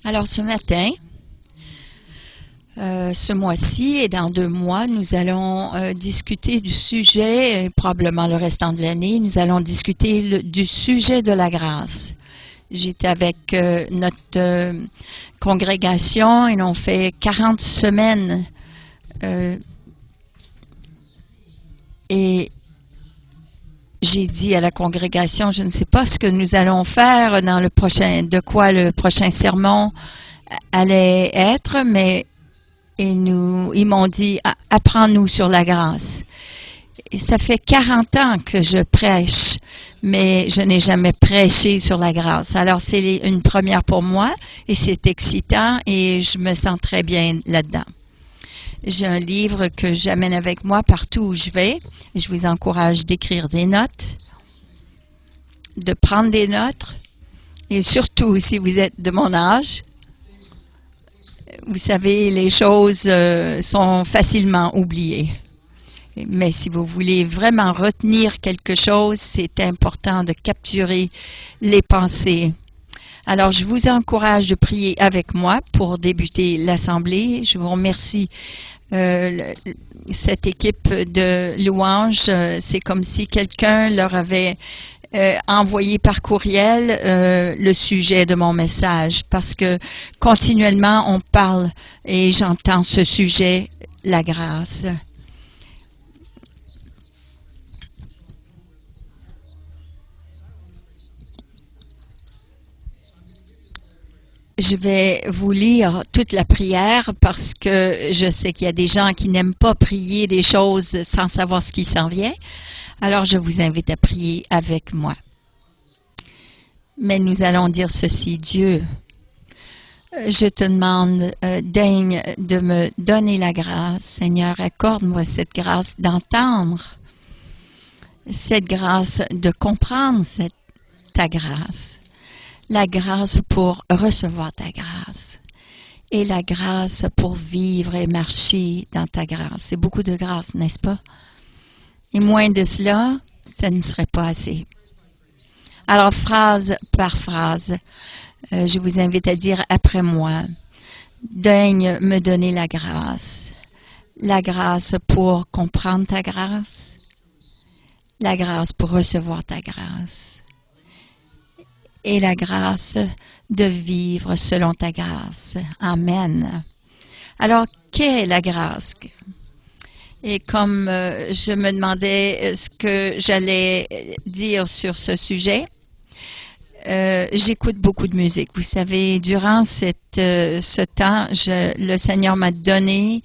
Alors ce matin, ce mois-ci et dans 2 mois, nous allons discuter du sujet, et probablement le restant de l'année, nous allons discuter du sujet de la grâce. J'étais avec notre congrégation et on fait 40 semaines et j'ai dit à la congrégation, je ne sais pas ce que nous allons faire dans le prochain, de quoi le prochain sermon allait être, mais ils m'ont dit, apprends-nous sur la grâce. Et ça fait 40 ans que je prêche, mais je n'ai jamais prêché sur la grâce. Alors, c'est une première pour moi et c'est excitant et je me sens très bien là-dedans. J'ai un livre que j'amène avec moi partout où je vais. Et je vous encourage d'écrire des notes, de prendre des notes et surtout, si vous êtes de mon âge, vous savez, les choses sont facilement oubliées. Mais si vous voulez vraiment retenir quelque chose, c'est important de capturer les pensées. Alors, je vous encourage de prier avec moi pour débuter l'Assemblée. Je vous remercie cette équipe de louanges. C'est comme si quelqu'un leur avait envoyé par courriel le sujet de mon message parce que continuellement, on parle et j'entends ce sujet, la grâce. Je vais vous lire toute la prière parce que je sais qu'il y a des gens qui n'aiment pas prier des choses sans savoir ce qui s'en vient. Alors, je vous invite à prier avec moi. Mais nous allons dire ceci, Dieu, je te demande, daigne de me donner la grâce. Seigneur, accorde-moi cette grâce d'entendre, cette grâce de comprendre ta grâce. La grâce pour recevoir ta grâce et la grâce pour vivre et marcher dans ta grâce. C'est beaucoup de grâce, n'est-ce pas? Et moins de cela, ça ne serait pas assez. Alors, phrase par phrase, je vous invite à dire après moi, daigne me donner la grâce pour comprendre ta grâce, la grâce pour recevoir ta grâce. Et la grâce de vivre selon ta grâce. Amen. Alors, qu'est la grâce? Et comme je me demandais ce que j'allais dire sur ce sujet, j'écoute beaucoup de musique. Vous savez, durant ce temps, le Seigneur m'a donné,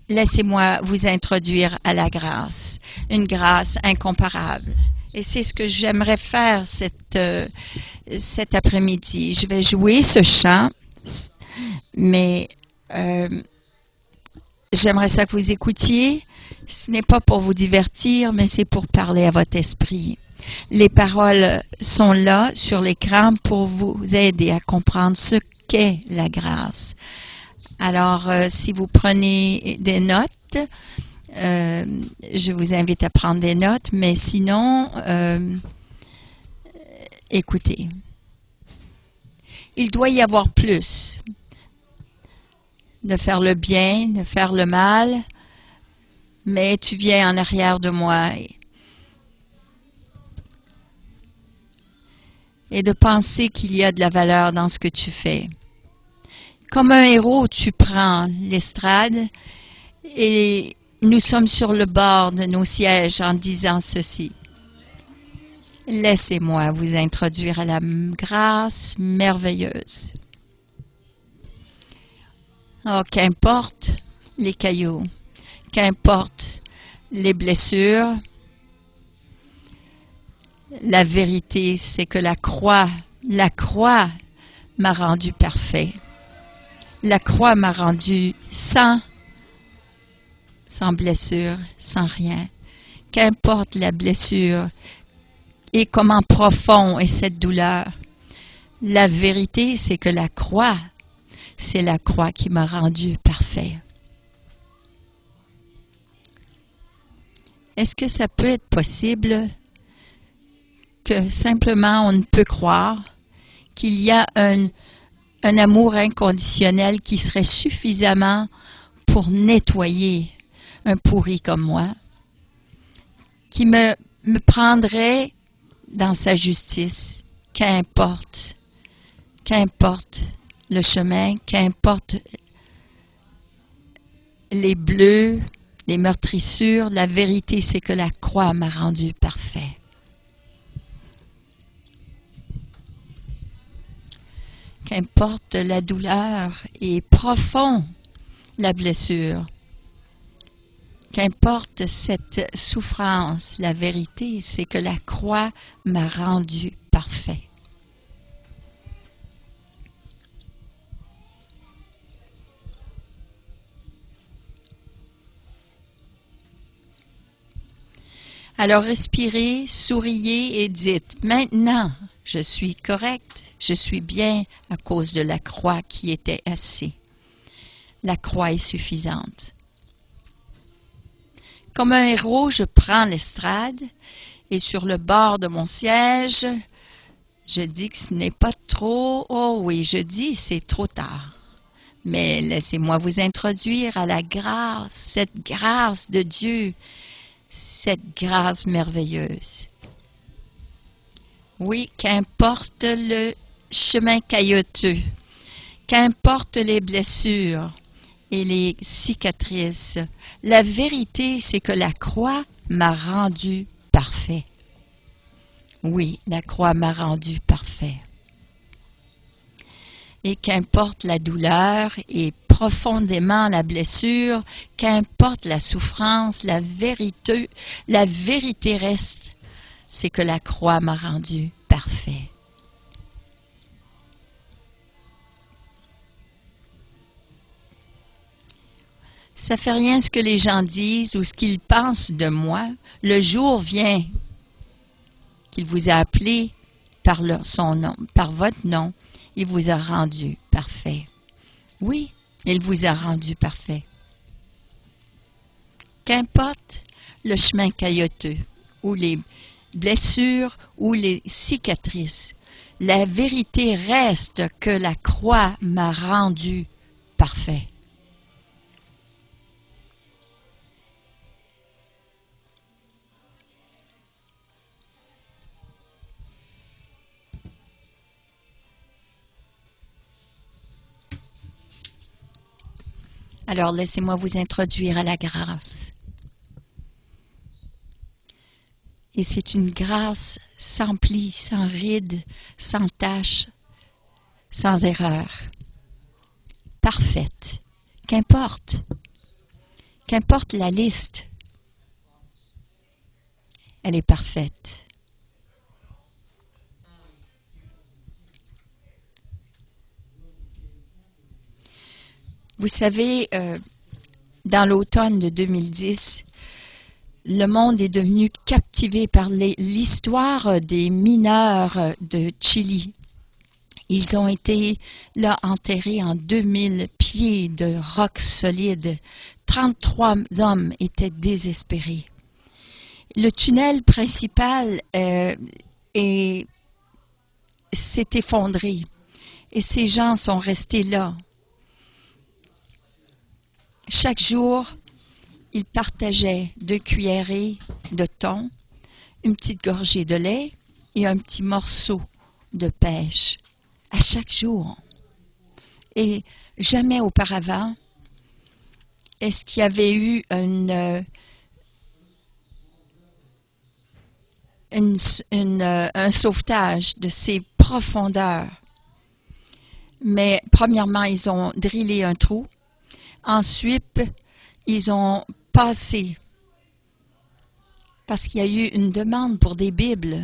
laissez-moi vous introduire à la grâce, une grâce incomparable. Et c'est ce que j'aimerais faire cet après-midi. Je vais jouer ce chant, mais j'aimerais ça que vous écoutiez. Ce n'est pas pour vous divertir, mais c'est pour parler à votre esprit. Les paroles sont là sur l'écran pour vous aider à comprendre ce qu'est la grâce. Alors, si vous prenez des notes, je vous invite à prendre des notes, mais sinon, écoutez. Il doit y avoir plus de faire le bien, de faire le mal, mais tu viens en arrière de moi et de penser qu'il y a de la valeur dans ce que tu fais. Comme un héros, tu prends l'estrade et nous sommes sur le bord de nos sièges en disant ceci. Laissez-moi vous introduire à la grâce merveilleuse. Oh, qu'importe les cailloux, qu'importe les blessures, la vérité, c'est que la croix m'a rendu parfait. La croix m'a rendu sans blessure, sans rien. Qu'importe la blessure et comment profond est cette douleur. La vérité, c'est que c'est la croix qui m'a rendu parfait. Est-ce que ça peut être possible que simplement on ne peut croire qu'il y a un amour inconditionnel qui serait suffisamment pour nettoyer un pourri comme moi, qui me prendrait dans sa justice, qu'importe le chemin, qu'importe les bleus, les meurtrissures, la vérité, c'est que la croix m'a rendu parfait. Qu'importe la douleur et profond la blessure, qu'importe cette souffrance, la vérité, c'est que la croix m'a rendu parfait. Alors respirez, souriez et dites, maintenant, je suis correct, je suis bien à cause de la croix qui était assez. La croix est suffisante. Comme un héros, je prends l'estrade et sur le bord de mon siège, je dis que ce n'est pas trop... Oh oui, je dis c'est trop tard. Mais laissez-moi vous introduire à la grâce, cette grâce de Dieu, cette grâce merveilleuse. Oui, qu'importe le chemin caillouteux, qu'importe les blessures et les cicatrices, la vérité, c'est que la croix m'a rendu parfait. Oui, la croix m'a rendu parfait. Et qu'importe la douleur et profondément la blessure, qu'importe la souffrance, la vérité reste, c'est que la croix m'a rendu parfait. Ça fait rien ce que les gens disent ou ce qu'ils pensent de moi. Le jour vient qu'il vous a appelé par son nom, par votre nom. Il vous a rendu parfait. Oui, il vous a rendu parfait. Qu'importe le chemin caillouteux, ou les blessures, ou les cicatrices, la vérité reste que la croix m'a rendu parfait. Alors, laissez-moi vous introduire à la grâce. Et c'est une grâce sans pli, sans ride, sans tache, sans erreur. Parfaite. Qu'importe la liste, elle est parfaite. Vous savez, dans l'automne de 2010, le monde est devenu captivé par l'histoire des mineurs de Chili. Ils ont été là enterrés en 2000 pieds de roc solide. 33 hommes étaient désespérés. Le tunnel principal s'est effondré et ces gens sont restés là. Chaque jour, ils partageaient 2 cuillerées de thon, une petite gorgée de lait et un petit morceau de pêche à chaque jour. Et jamais auparavant, est-ce qu'il y avait eu un sauvetage de ces profondeurs. Mais premièrement, ils ont drillé un trou. Ensuite, ils ont passé, parce qu'il y a eu une demande pour des Bibles,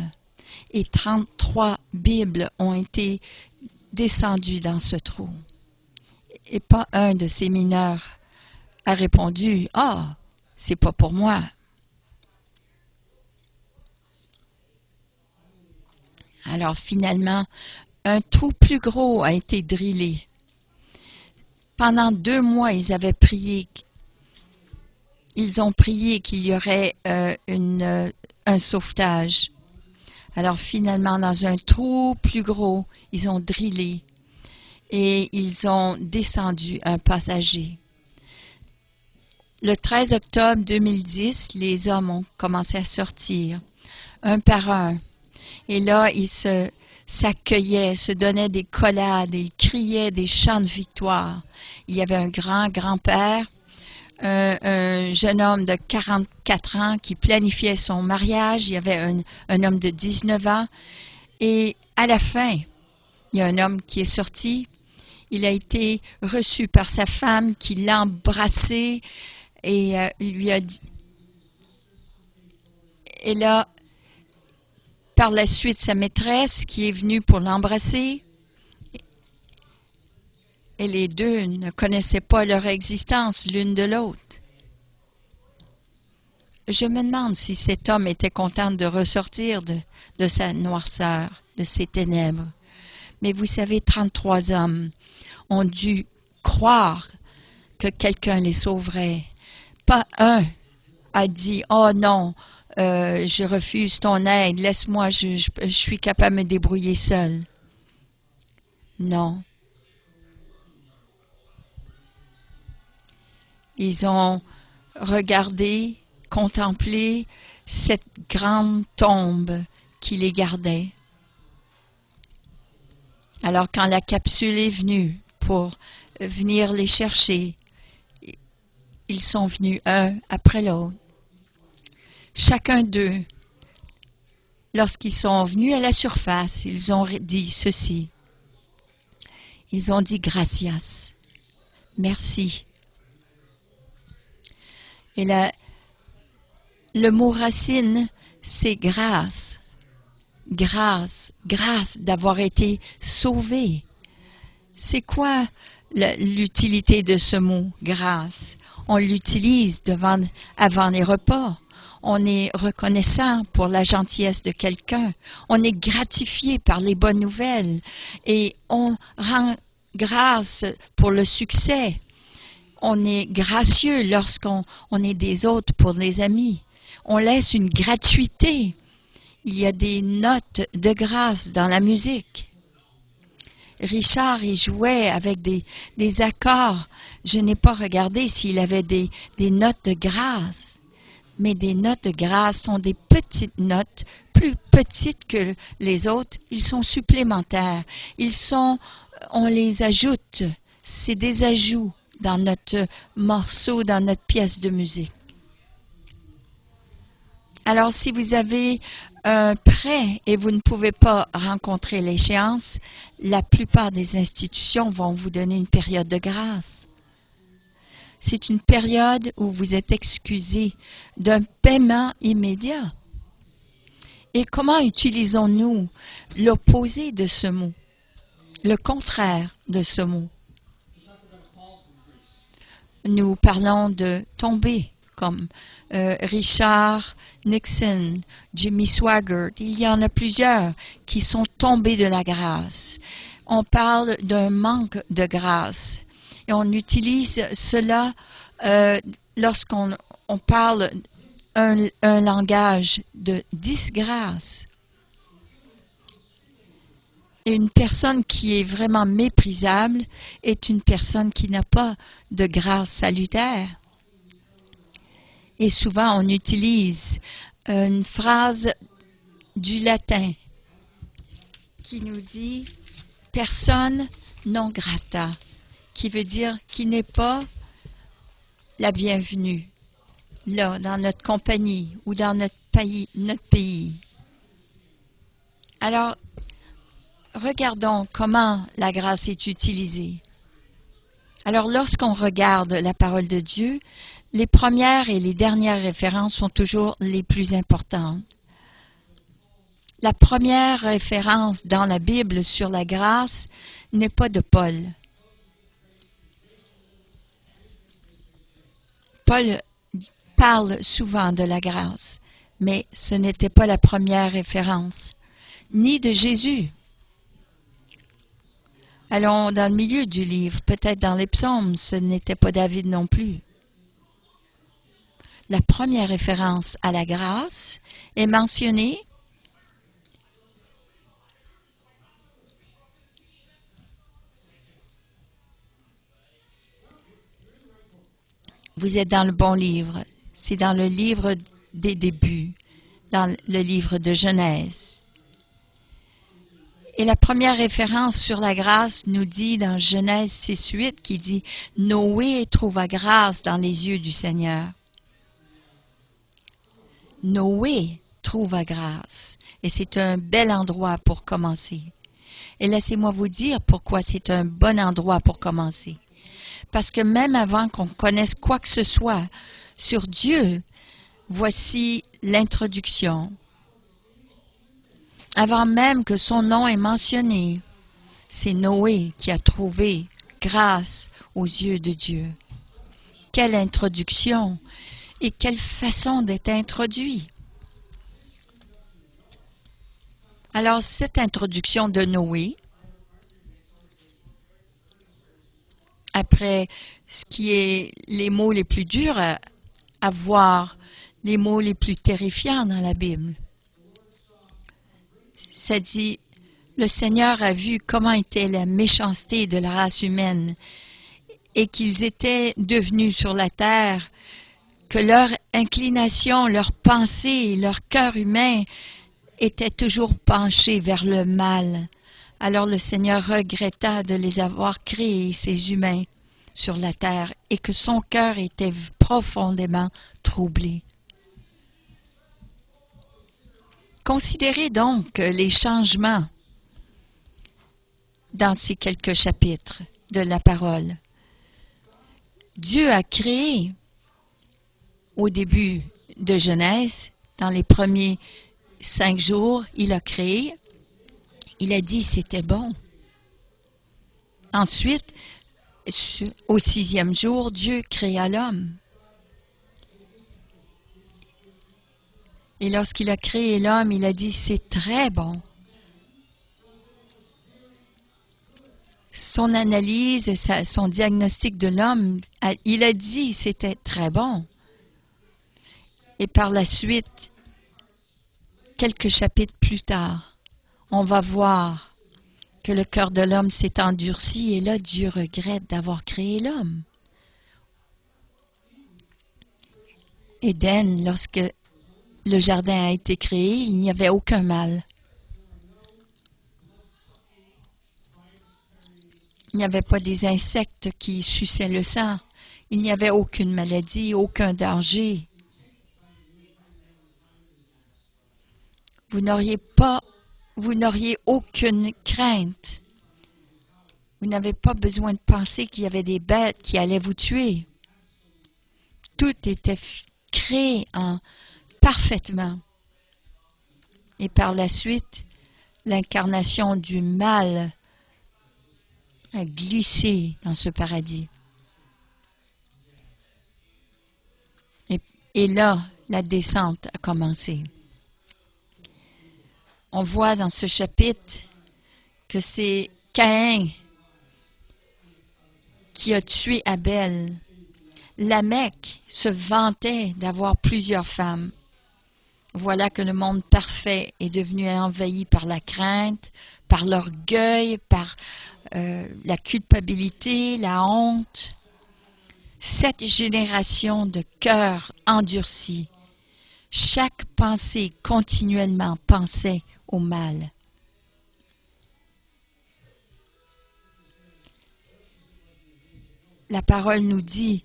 et 33 Bibles ont été descendues dans ce trou. Et pas un de ces mineurs a répondu « Ah, c'est pas pour moi ». Alors finalement, un trou plus gros a été drillé. Pendant 2 mois, ils avaient prié. Ils ont prié qu'il y aurait un sauvetage. Alors finalement, dans un trou plus gros, ils ont drillé et ils ont descendu un passager. Le 13 octobre 2010, les hommes ont commencé à sortir, un par un. Et là, ils s'accueillaient, se donnaient des collades, ils criaient des chants de victoire. Il y avait un grand-grand-père, un jeune homme de 44 ans qui planifiait son mariage. Il y avait un homme de 19 ans. Et à la fin, il y a un homme qui est sorti. Il a été reçu par sa femme qui l'a embrassé et lui a dit... Et là, par la suite, sa maîtresse qui est venue pour l'embrasser. Et les deux ne connaissaient pas leur existence l'une de l'autre. Je me demande si cet homme était content de ressortir de sa noirceur, de ses ténèbres. Mais vous savez, 33 hommes ont dû croire que quelqu'un les sauverait. Pas un a dit « Oh non, je refuse ton aide, laisse-moi, je suis capable de me débrouiller seul. » Non. Ils ont regardé, contemplé cette grande tombe qui les gardait. Alors quand la capsule est venue pour venir les chercher, ils sont venus un après l'autre. Chacun d'eux, lorsqu'ils sont venus à la surface, ils ont dit ceci. Ils ont dit « Gracias », merci. Et le mot racine, c'est grâce. Grâce, grâce d'avoir été sauvé. C'est quoi l'utilité de ce mot grâce? On l'utilise avant les repas. On est reconnaissant pour la gentillesse de quelqu'un. On est gratifié par les bonnes nouvelles. Et on rend grâce pour le succès. On est gracieux lorsqu'on est des autres pour des amis. On laisse une gratuité. Il y a des notes de grâce dans la musique. Richard, il jouait avec des accords. Je n'ai pas regardé s'il avait des notes de grâce. Mais des notes de grâce sont des petites notes, plus petites que les autres. Ils sont supplémentaires. On les ajoute. C'est des ajouts dans notre morceau, dans notre pièce de musique. Alors, si vous avez un prêt et vous ne pouvez pas rencontrer l'échéance, la plupart des institutions vont vous donner une période de grâce. C'est une période où vous êtes excusé d'un paiement immédiat. Et comment utilisons-nous l'opposé de ce mot, le contraire de ce mot? Nous parlons de tomber, comme Richard Nixon, Jimmy Swaggart. Il y en a plusieurs qui sont tombés de la grâce. On parle d'un manque de grâce. Et on utilise cela lorsqu'on parle un langage de disgrâce. Et une personne qui est vraiment méprisable est une personne qui n'a pas de grâce salutaire. Et souvent, on utilise une phrase du latin qui nous dit « personne non grata », qui veut dire qui n'est pas la bienvenue, là, dans notre compagnie ou dans notre pays. Alors, regardons comment la grâce est utilisée. Alors, lorsqu'on regarde la parole de Dieu, les premières et les dernières références sont toujours les plus importantes. La première référence dans la Bible sur la grâce n'est pas de Paul. Paul parle souvent de la grâce, mais ce n'était pas la première référence, ni de Jésus. Allons dans le milieu du livre, peut-être dans les psaumes, ce n'était pas David non plus. La première référence à la grâce est mentionnée Vous êtes dans le bon livre. C'est dans le livre des débuts, dans le livre de Genèse. Et la première référence sur la grâce nous dit dans Genèse 6:8 qui dit « Noé trouva grâce dans les yeux du Seigneur ». Noé trouva grâce. Et c'est un bel endroit pour commencer. Et laissez-moi vous dire pourquoi c'est un bon endroit pour commencer. Parce que même avant qu'on connaisse quoi que ce soit sur Dieu, voici l'introduction. Avant même que son nom est mentionné, c'est Noé qui a trouvé grâce aux yeux de Dieu. Quelle introduction et quelle façon d'être introduit. Alors, cette introduction de Noé, après ce qui est les mots les plus durs à voir, les mots les plus terrifiants dans la Bible, ça dit, le Seigneur a vu comment était la méchanceté de la race humaine et qu'ils étaient devenus sur la terre, que leur inclination, leur pensée, leur cœur humain était toujours penché vers le mal. Alors le Seigneur regretta de les avoir créés, ces humains, sur la terre, et que son cœur était profondément troublé. Considérez donc les changements dans ces quelques chapitres de la parole. Dieu a créé au début de Genèse, dans les premiers 5 jours, il a créé, il a dit c'était bon. Ensuite, au 6e jour, Dieu créa l'homme. Et lorsqu'il a créé l'homme, il a dit c'est très bon. Son analyse, son diagnostic de l'homme, il a dit c'était très bon. Et par la suite, quelques chapitres plus tard, on va voir que le cœur de l'homme s'est endurci et là, Dieu regrette d'avoir créé l'homme. Éden, lorsque le jardin a été créé, il n'y avait aucun mal. Il n'y avait pas des insectes qui suçaient le sang. Il n'y avait aucune maladie, aucun danger. Vous n'auriez aucune crainte. Vous n'avez pas besoin de penser qu'il y avait des bêtes qui allaient vous tuer. Tout était créé parfaitement. Et par la suite, l'incarnation du mal a glissé dans ce paradis. Et là, la descente a commencé. On voit dans ce chapitre que c'est Caïn qui a tué Abel. Lamech se vantait d'avoir plusieurs femmes. Voilà que le monde parfait est devenu envahi par la crainte, par l'orgueil, par la culpabilité, la honte. Cette génération de cœurs endurcis, chaque pensée continuellement pensait au mal. La parole nous dit,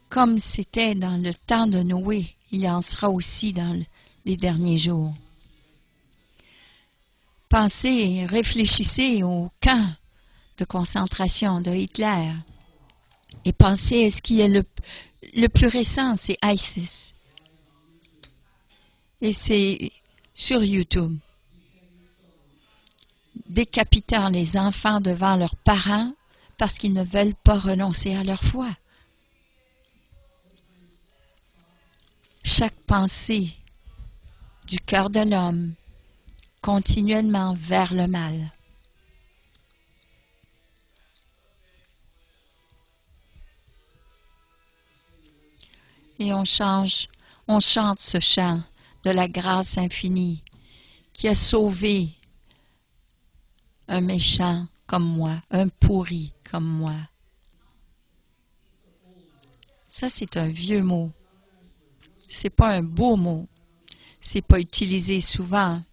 comme c'était dans le temps de Noé, il en sera aussi dans les derniers jours. Pensez, réfléchissez au camp de concentration de Hitler et pensez à ce qui est le plus récent, c'est ISIS. Et c'est sur YouTube. Décapitant les enfants devant leurs parents parce qu'ils ne veulent pas renoncer à leur foi. Chaque pensée du cœur de l'homme continuellement vers le mal. Et on chante ce chant de la grâce infinie qui a sauvé un méchant comme moi, un pourri comme moi. Ça, c'est un vieux mot. C'est pas un beau mot. C'est pas utilisé souvent.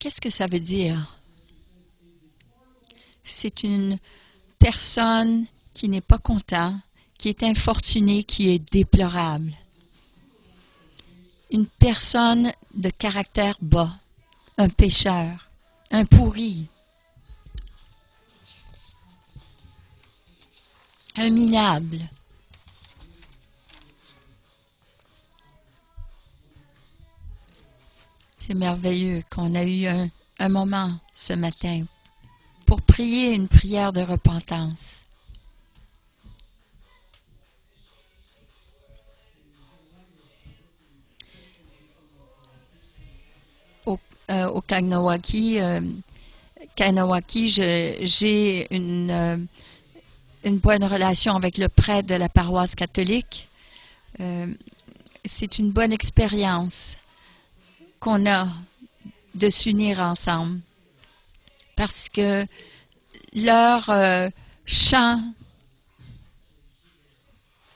Qu'est-ce que ça veut dire? C'est une personne qui n'est pas content, qui est infortunée, qui est déplorable. Une personne de caractère bas, un pécheur, un pourri, un minable. C'est merveilleux qu'on a eu un moment ce matin pour prier une prière de repentance. Au Kahnawake, j'ai une bonne relation avec le prêtre de la paroisse catholique. C'est une bonne expérience qu'on a de s'unir ensemble parce que leur chant,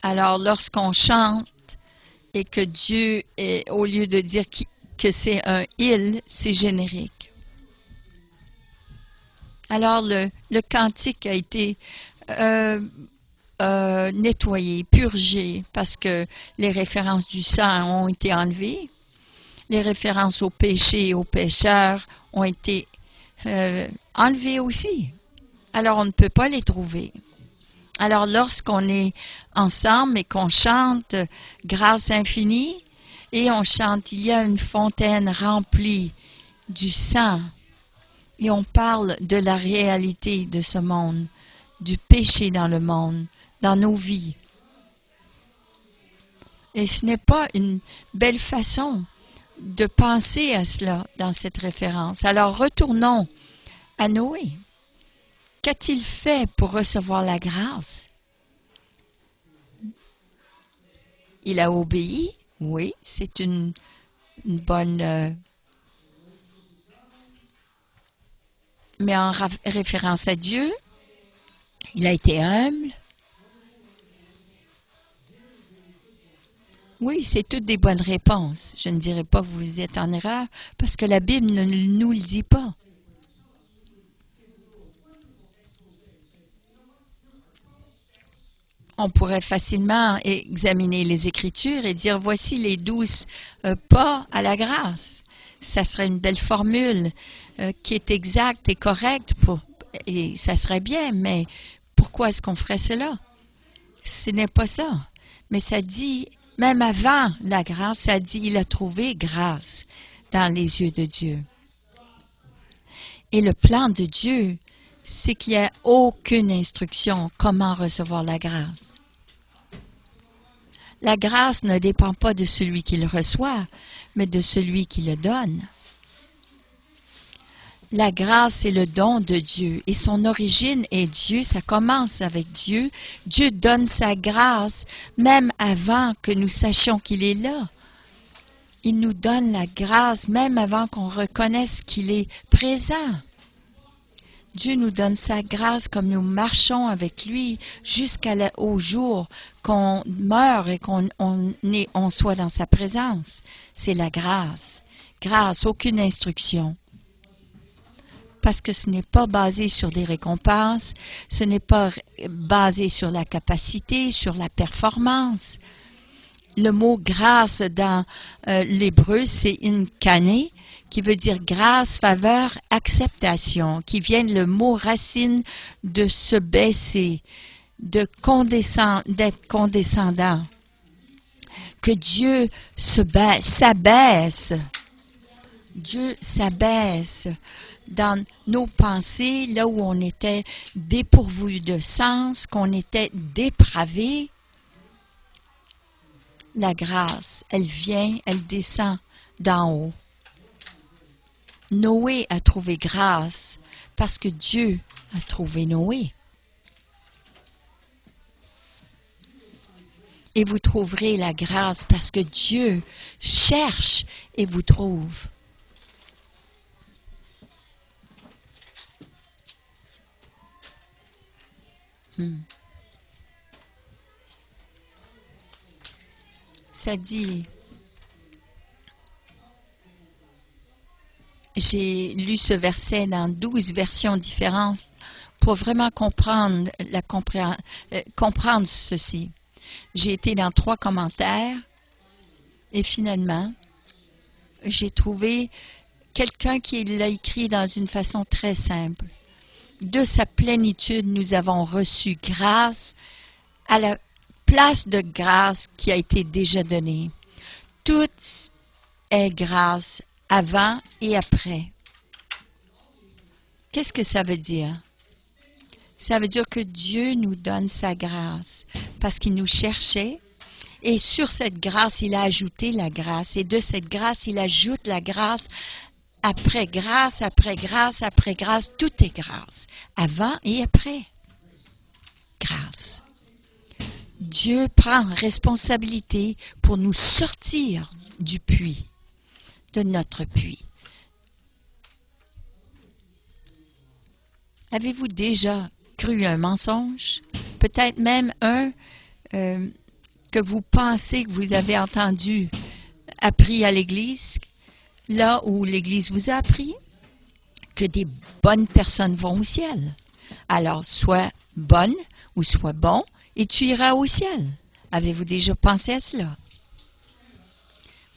alors lorsqu'on chante et que Dieu est, au lieu de dire que c'est un « il », c'est générique. Alors le cantique a été nettoyé, purgé, parce que les références du sang ont été enlevées. Les références au péché et aux pécheurs ont été enlevées aussi. Alors on ne peut pas les trouver. Alors lorsqu'on est ensemble et qu'on chante « Grâce infinie », et on chante « Il y a une fontaine remplie du sang », et on parle de la réalité de ce monde, du péché dans le monde, dans nos vies. Et ce n'est pas une belle façon de penser à cela dans cette référence. Alors retournons à Noé. Qu'a-t-il fait pour recevoir la grâce? Il a obéi, oui, c'est une bonne... mais en référence à Dieu, il a été humble. Oui, c'est toutes des bonnes réponses. Je ne dirais pas que vous êtes en erreur, parce que la Bible ne nous le dit pas. On pourrait facilement examiner les Écritures et dire, voici les 12 pas à la grâce. Ça serait une belle formule qui est exacte et correcte, et ça serait bien, mais pourquoi est-ce qu'on ferait cela? Ce n'est pas ça. Mais ça dit, même avant la grâce, ça dit, il a trouvé grâce dans les yeux de Dieu. Et le plan de Dieu, c'est qu'il n'y a aucune instruction comment recevoir la grâce. La grâce ne dépend pas de celui qui le reçoit, mais de celui qui le donne. La grâce est le don de Dieu et son origine est Dieu. Ça commence avec Dieu. Dieu donne sa grâce même avant que nous sachions qu'il est là. Il nous donne la grâce même avant qu'on reconnaisse qu'il est présent. Dieu nous donne sa grâce comme nous marchons avec lui jusqu'au jour qu'on meurt et qu'on soit dans sa présence. C'est la grâce. Grâce, aucune instruction. Parce que ce n'est pas basé sur des récompenses, ce n'est pas basé sur la capacité, sur la performance. Le mot grâce dans l'hébreu, c'est inkane, qui veut dire grâce, faveur, acceptation, qui vient le mot racine de se baisser, d'être condescendant. Que Dieu s'abaisse. Dieu s'abaisse dans nos pensées, là où on était dépourvu de sens, qu'on était dépravé. La grâce, elle vient, elle descend d'en haut. Noé a trouvé grâce parce que Dieu a trouvé Noé. et vous trouverez la grâce parce que Dieu cherche et vous trouve. Ça dit, j'ai lu ce verset dans 12 versions différentes pour vraiment comprendre ceci. J'ai été dans 3 commentaires et finalement, j'ai trouvé quelqu'un qui l'a écrit dans une façon très simple. De sa plénitude, nous avons reçu grâce à la place de grâce qui a été déjà donnée. Tout est grâce avant et après. Qu'est-ce que ça veut dire? Ça veut dire que Dieu nous donne sa grâce parce qu'il nous cherchait et sur cette grâce, il a ajouté la grâce et de cette grâce, il ajoute la grâce après grâce, après grâce, après grâce. Tout est grâce, avant et après. Grâce. Dieu prend responsabilité pour nous sortir du puits, de notre puits. Avez-vous déjà cru un mensonge? Peut-être même un que vous pensez que vous avez entendu, appris à l'Église, là où l'Église vous a appris que des bonnes personnes vont au ciel. Alors, sois bonne ou sois bon et tu iras au ciel. Avez-vous déjà pensé à cela?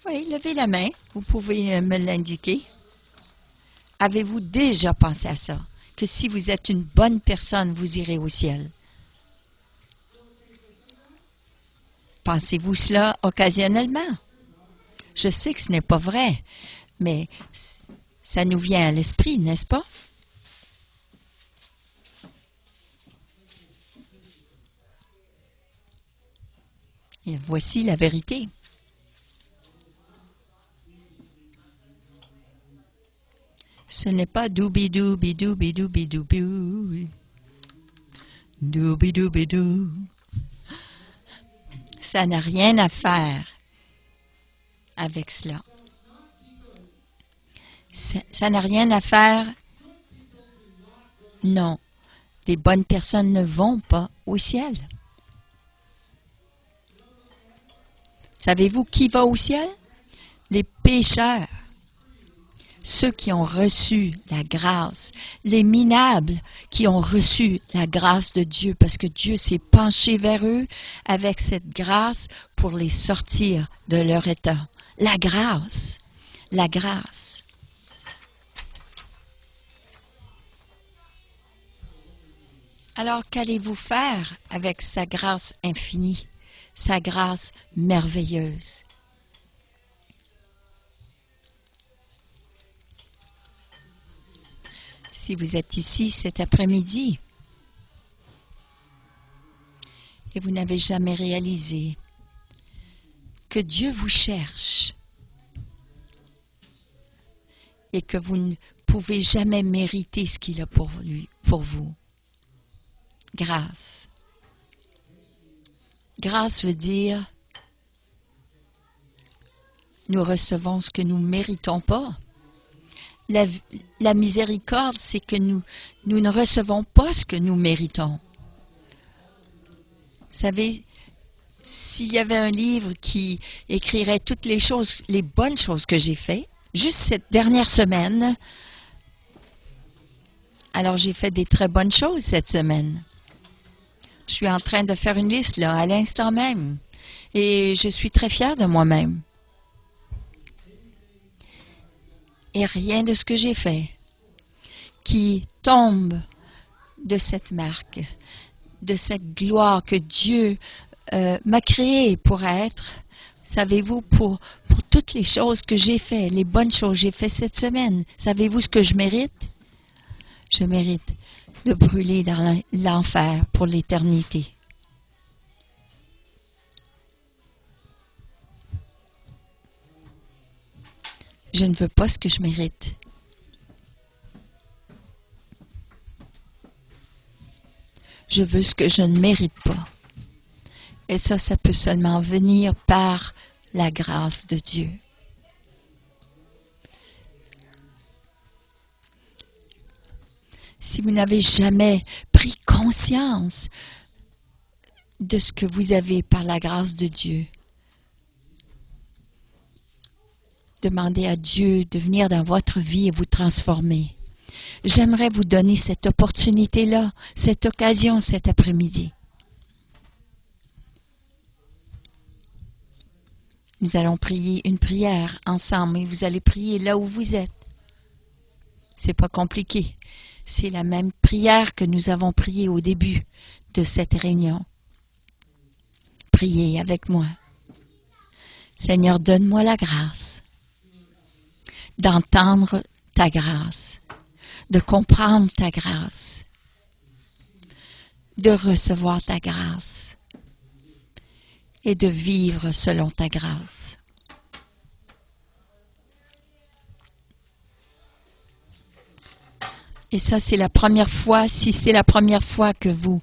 Oui, levez la main. Vous pouvez me l'indiquer. Avez-vous déjà pensé à ça? Que si vous êtes une bonne personne, vous irez au ciel. Pensez-vous cela occasionnellement? Je sais que ce n'est pas vrai, mais ça nous vient à l'esprit, n'est-ce pas? Et voici la vérité. Ce n'est pas doubi-doubi-doubi-doubi-doubi. Doubi-doubi-dou. Ça n'a rien à faire avec cela. Ça n'a rien à faire. Non. Les bonnes personnes ne vont pas au ciel. Savez-vous qui va au ciel? Les pécheurs. Ceux qui ont reçu la grâce, les minables qui ont reçu la grâce de Dieu, parce que Dieu s'est penché vers eux avec cette grâce pour les sortir de leur état. La grâce, la grâce. Alors, qu'allez-vous faire avec sa grâce infinie, sa grâce merveilleuse? Si vous êtes ici cet après-midi et vous n'avez jamais réalisé que Dieu vous cherche et que vous ne pouvez jamais mériter ce qu'il a pour vous. Grâce. Grâce veut dire nous recevons ce que nous ne méritons pas. La miséricorde, c'est que nous ne recevons pas ce que nous méritons. Vous savez, s'il y avait un livre qui écrirait toutes les choses, les bonnes choses que j'ai faites, juste cette dernière semaine, alors j'ai fait des très bonnes choses cette semaine. Je suis en train de faire une liste là, à l'instant même, et je suis très fière de moi-même. Et rien de ce que j'ai fait qui tombe de cette marque, de cette gloire que Dieu m'a créée pour être. Savez-vous, pour toutes les choses que j'ai faites, les bonnes choses que j'ai faites cette semaine, savez-vous ce que je mérite? Je mérite de brûler dans l'enfer pour l'éternité. Je ne veux pas ce que je mérite. Je veux ce que je ne mérite pas. Et ça peut seulement venir par la grâce de Dieu. Si vous n'avez jamais pris conscience de ce que vous avez par la grâce de Dieu, demandez à Dieu de venir dans votre vie et vous transformer. J'aimerais vous donner cette opportunité-là, cette occasion cet après-midi. Nous allons prier une prière ensemble et vous allez prier là où vous êtes. C'est pas compliqué. C'est la même prière que nous avons priée au début de cette réunion. Priez avec moi. Seigneur, donne-moi la grâce d'entendre ta grâce, de comprendre ta grâce, de recevoir ta grâce et de vivre selon ta grâce. Et ça, c'est la première fois, si c'est la première fois que vous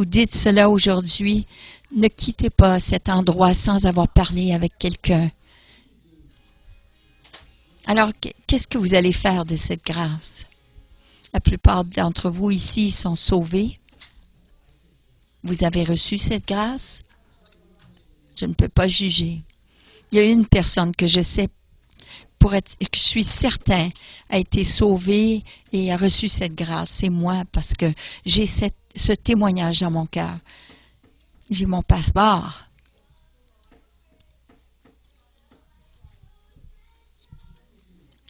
dites cela aujourd'hui, ne quittez pas cet endroit sans avoir parlé avec quelqu'un. Alors, qu'est-ce que vous allez faire de cette grâce? La plupart d'entre vous ici sont sauvés. Vous avez reçu cette grâce? Je ne peux pas juger. Il y a une personne que je sais, que je suis certain, a été sauvée et a reçu cette grâce. C'est moi, parce que j'ai ce témoignage dans mon cœur. J'ai mon passeport.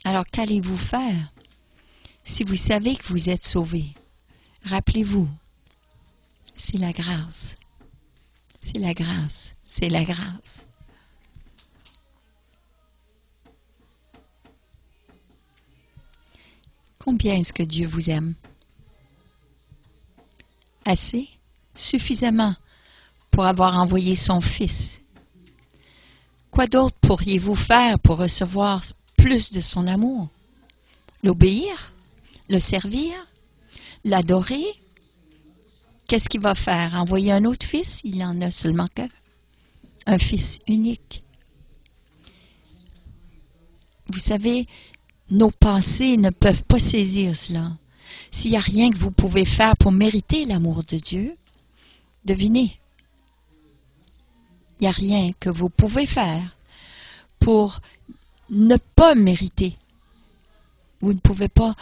Alors, qu'allez-vous faire si vous savez que vous êtes sauvé? Rappelez-vous, c'est la grâce. C'est la grâce. C'est la grâce. Combien est-ce que Dieu vous aime? Assez? Suffisamment pour avoir envoyé son Fils. Quoi d'autre pourriez-vous faire pour recevoir plus de son amour? L'obéir? Le servir? L'adorer? Qu'est-ce qu'il va faire? Envoyer un autre fils? Il en a seulement qu'un. Un fils unique. Vous savez, nos pensées ne peuvent pas saisir cela. S'il n'y a rien que vous pouvez faire pour mériter l'amour de Dieu, devinez. Il n'y a rien que vous pouvez faire pour ne pas mériter. Vous ne pouvez pas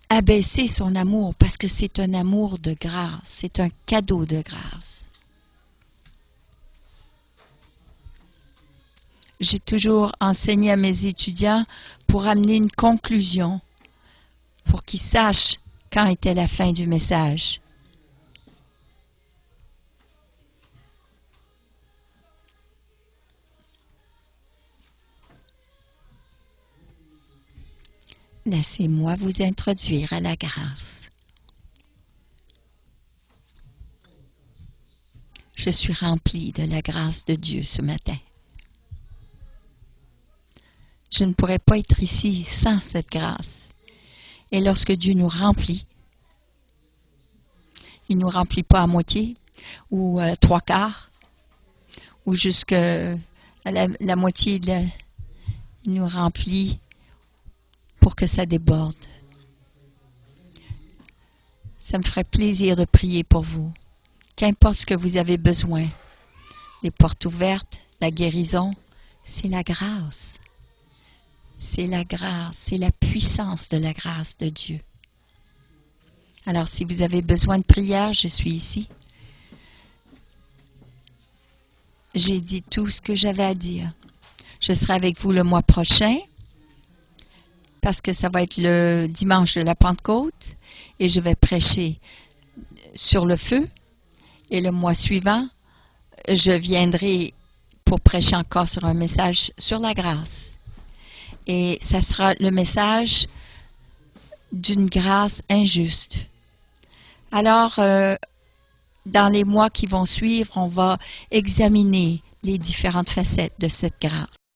abaisser son amour parce que c'est un amour de grâce. C'est un cadeau de grâce. J'ai toujours enseigné à mes étudiants pour amener une conclusion, pour qu'ils sachent quand était la fin du message. Laissez-moi vous introduire à la grâce. Je suis remplie de la grâce de Dieu ce matin. Je ne pourrais pas être ici sans cette grâce. Et lorsque Dieu nous remplit, il ne nous remplit pas à moitié, ou trois quarts, ou jusqu'à la moitié il nous remplit pour que ça déborde. Ça me ferait plaisir de prier pour vous. Qu'importe ce que vous avez besoin, les portes ouvertes, la guérison, c'est la grâce. C'est la grâce, c'est la puissance de la grâce de Dieu. Alors, si vous avez besoin de prière, je suis ici. J'ai dit tout ce que j'avais à dire. Je serai avec vous le mois prochain, parce que ça va être le dimanche de la Pentecôte, et je vais prêcher sur le feu. Et le mois suivant, je viendrai pour prêcher encore sur un message sur la grâce. Et ça sera le message d'une grâce injuste. Alors, dans les mois qui vont suivre, on va examiner les différentes facettes de cette grâce.